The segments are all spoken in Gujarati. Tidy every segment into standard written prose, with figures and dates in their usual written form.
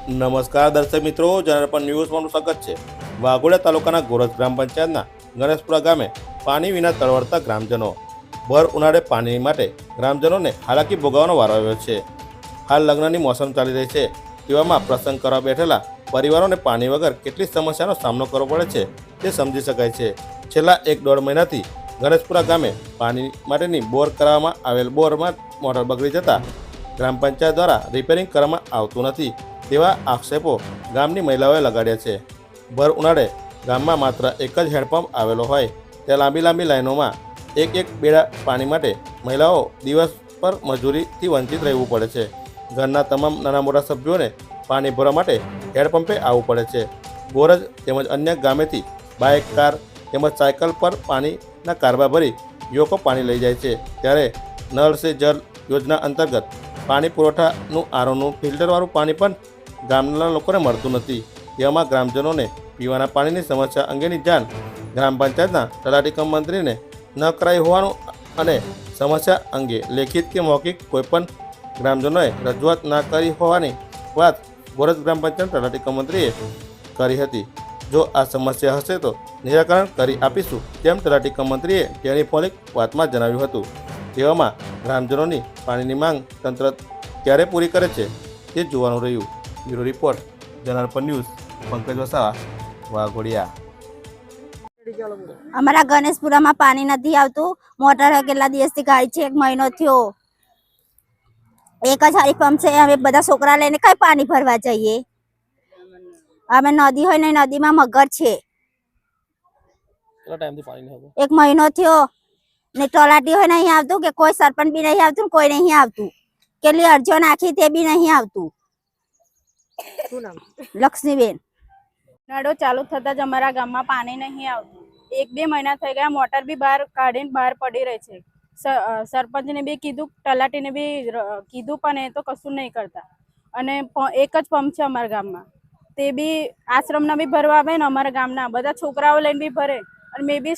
નમસ્કાર દર્શક મિત્રો, જનરપન ન્યૂઝમાં સ્વાગત છે। વાઘોડિયા તાલુકાના ગોરજ ગ્રામ પંચાયતના ગણેશપુરા ગામે પાણી વિના તળવળતા ગ્રામજનો। ભર ઉનાળે પાણી માટે ગ્રામજનોને હાલાકી ભોગવવાનો વારો આવ્યો છે। હાલ લગ્નની મોસમ ચાલી રહી છે, તેવામાં પ્રસંગ કરવા બેઠેલા પરિવારોને પાણી વગર કેટલી સમસ્યાનો સામનો કરવો પડે છે તે સમજી શકાય છે। છેલ્લા 1-1.5 મહિનાથી ગણેશપુરા ગામે પાણી માટેની બોર કરવામાં આવેલ બોરમાં મોટર બગડી જતા ગ્રામ પંચાયત દ્વારા રિપેરિંગ કરવામાં આવતું નથી તેવા આક્ષેપો ગામની મહિલાઓએ લગાડ્યા છે। ભર ઉનાળે ગામમાં માત્ર એક જ હેન્ડપંપ આવેલો હોય ત્યાં લાંબી લાઈનોમાં એક બેડા પાણી માટે મહિલાઓ દિવસ પર મજૂરીથી વંચિત રહેવું પડે છે। ઘરના તમામ નાના મોટા સભ્યોને પાણી ભરવા માટે હેન્ડપંપે આવવું પડે છે। ગોરજ તેમજ અન્ય ગામેથી બાઇક, કાર તેમજ સાયકલ પર પાણીના કારબા ભરી યુવકો પાણી લઈ જાય છે, ત્યારે નળ સે જલ યોજના અંતર્ગત પાણી પુરવઠાનું આરોનું ફિલ્ટરવાળું પાણી પણ ગામના લોકોને મળતું નથી। તેવામાં ગ્રામજનોને પીવાના પાણીની સમસ્યા અંગેની જાણ ગ્રામ પંચાયતના તલાટી કમ મંત્રીને ન કરાઈ હોવાનું અને સમસ્યા અંગે લેખિત કે મૌખિક કોઈપણ ગ્રામજનોએ રજૂઆત ના કરી હોવાની વાત ગોરજ ગ્રામ પંચાયત તલાટી કમ મંત્રીએ કરી હતી। જો આ સમસ્યા હશે તો નિરાકરણ કરી આપીશું તેમ તલાટી કમ મંત્રીએ ટેલિફોનિક વાતમાં જણાવ્યું હતું। તેવામાં ગ્રામજનોની પાણીની માંગ તંત્ર ક્યારે પૂરી કરે છે તે જોવાનું રહ્યું। બ્યુરો રિપોર્ટ, જનરપન ન્યૂઝ, પંકજ વસાવા, વાઘોડિયા। અમારા ગણેશપુરામાં પાણી નથી આવતું। મોટર કેટલા દિવસથી ગાડી છે, 1 મહિનો થયો। એક જ હેન્ડપંપ છે, અમે બધા છોકરા લઈને કઈ પાણી ભરવા જઈએ? અમે નદી હોય ને નદીમાં મગર છે। 1 મહિનો થયો ને તલાટી હોય નહીં આવતું કે કોઈ સરપંચ બી નહીં આવતું, કોઈ નહીં આવતું। કેટલી અરજીઓ નાખી તે બી નહીં આવતું। લક્ષ્મીબેન। નળો ચાલુ થતા જ અમારા ગામમાં પાણી નહીં આવતું। 1-2 મહિના થઈ ગયા, મોટર બી બહાર કાઢીને બહાર પડી રહી છે। સરપંચને બી કીધું, તલાટીને બી કીધું, પણ એ તો કશું નહીં કરતા। અને એક જ પંપ છે અમારા ગામમાં, તે બી આશ્રમના બી ભરવા આવે ને અમારા ગામના બધા છોકરાઓ લઈને બી ભરે। અને મેં બી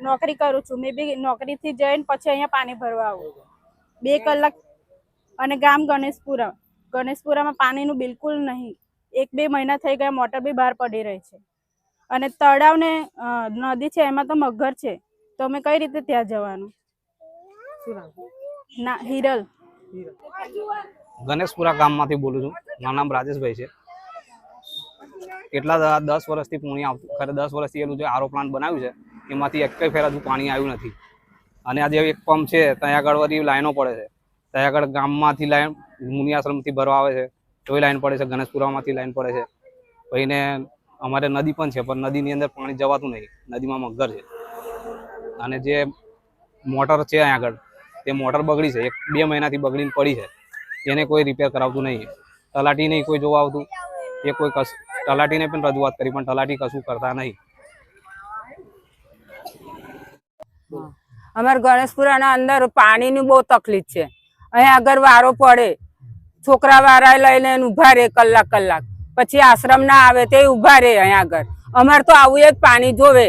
નોકરી કરું છું, મેં બી નોકરીથી જઈને પછી અહીંયા પાણી ભરવા આવું 2 કલાક। અને ગામ ગણેશપુરામાં પાણીનું બિલકુલ નહીં। 1-2 મહિના થઈ ગયા, મોટર બી બહાર પડી રહી છે। અને તળાવ ને નદી છે એમાં તો મગર છે, તો અમે કઈ રીતે ત્યાં જવાનું? ના, હિરલ। ગણેશપુરા ગામમાંથી બોલું છું। મારું નામ રાજેશભાઈ છે। કેટલા 10 વર્ષથી પાણી આવતું, ખરે 10 વર્ષથી એનું જે આરો પ્લાન્ટ બનાવ્યું છે એમાંથી એક ફેર હજુ પાણી આવ્યું નથી। અને આ જે એક પંપ છે ત્યાં આગળ બધી લાઈનો પડે છે, ત્યાં આગળ ગામમાંથી લાઈન મુનિયાશ્રમથી ભરવા આવે છે તોય લાઈન પડે છે, ગણેશપુરામાંથી લાઈન પડે છે। ભાઈને અમારે નદી પણ છે, પણ નદીની અંદર પાણી જવાતું નહીં, નદીમાં મગર છે। અને જે મોટર છે અહીંયા આગળ, તે મોટર બગડી છે, 1-2 મહિનાથી બગડીને પડી છે, એને કોઈ રિપેર કરાવતું નહીં। તલાટી નહીં કોઈ જોવા આવતું, એ કોઈ તલાટીને પણ રજૂઆત કરી પણ તલાટી કશું કરતા નહીં। અમારા ગણેશપુરાના અંદર પાણીની બહુ તકલીફ છે। અહીંયા આગળ વારો પડે, છોકરા વાળા લઈને ઉભા રહે કલાક, પછી આશ્રમ ના આવે તે ઉભા રહે અહીંયા આગળ। અમારે તો આવું જ પાણી જોવે,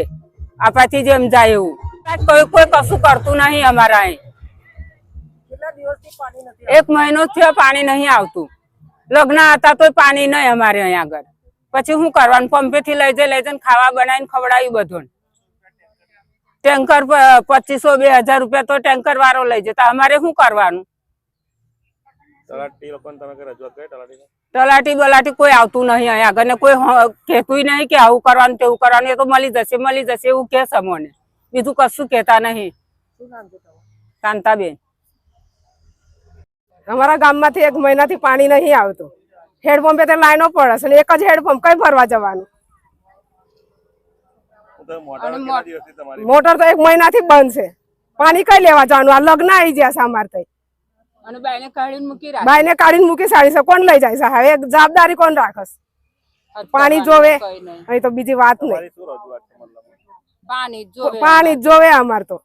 આપણાથી જેમ જાય એવું। કોઈ કશું કરતું નહીં અમારા અહીં। 1 મહિનો થયો પાણી નહીં આવતું। લગ્ન હતા તોય પાણી નહીં અમારે અહીંયા આગળ। પછી શું કરવાનું? પંપેથી લઈ જઈને ખાવા બનાવીને ખવડાવ્યું બધું। ટેન્કર 2500-2000 રૂપિયા તો ટેન્કર વાળો લઈ જતા, અમારે શું કરવાનું? તલાટી બલાટી કોઈ આવતું નહીં અહીંયા આગળ ને કોઈ કહેતું નહીં કે આવું કરવાનું તેવું કરવાનું, એ તો મળી જશે એવું કે છે અમને, બીજું કશું કહેતા નહીં। કાંતાબેન। અમારા ગામમાંથી 1 મહિનાથી પાણી નહીં આવતું। હેડપંપે તો લાઈનો પડે છે, એક જ હેડપંપ કઈ ભરવા જવાનું? મોટર તો 1 મહિનાથી બંધ છે, પાણી કઈ લેવા જવાનું? આ લગ્ન આવી ગયા છે અમારે તો, અને બાઈને કાઢીને મૂકી સાડી છે, કોણ લઈ જાય છે? હવે જવાબદારી કોણ રાખે? પાણી જોવે, અહીં તો બીજી વાત નહીં, પાણી જોવે અમારે તો।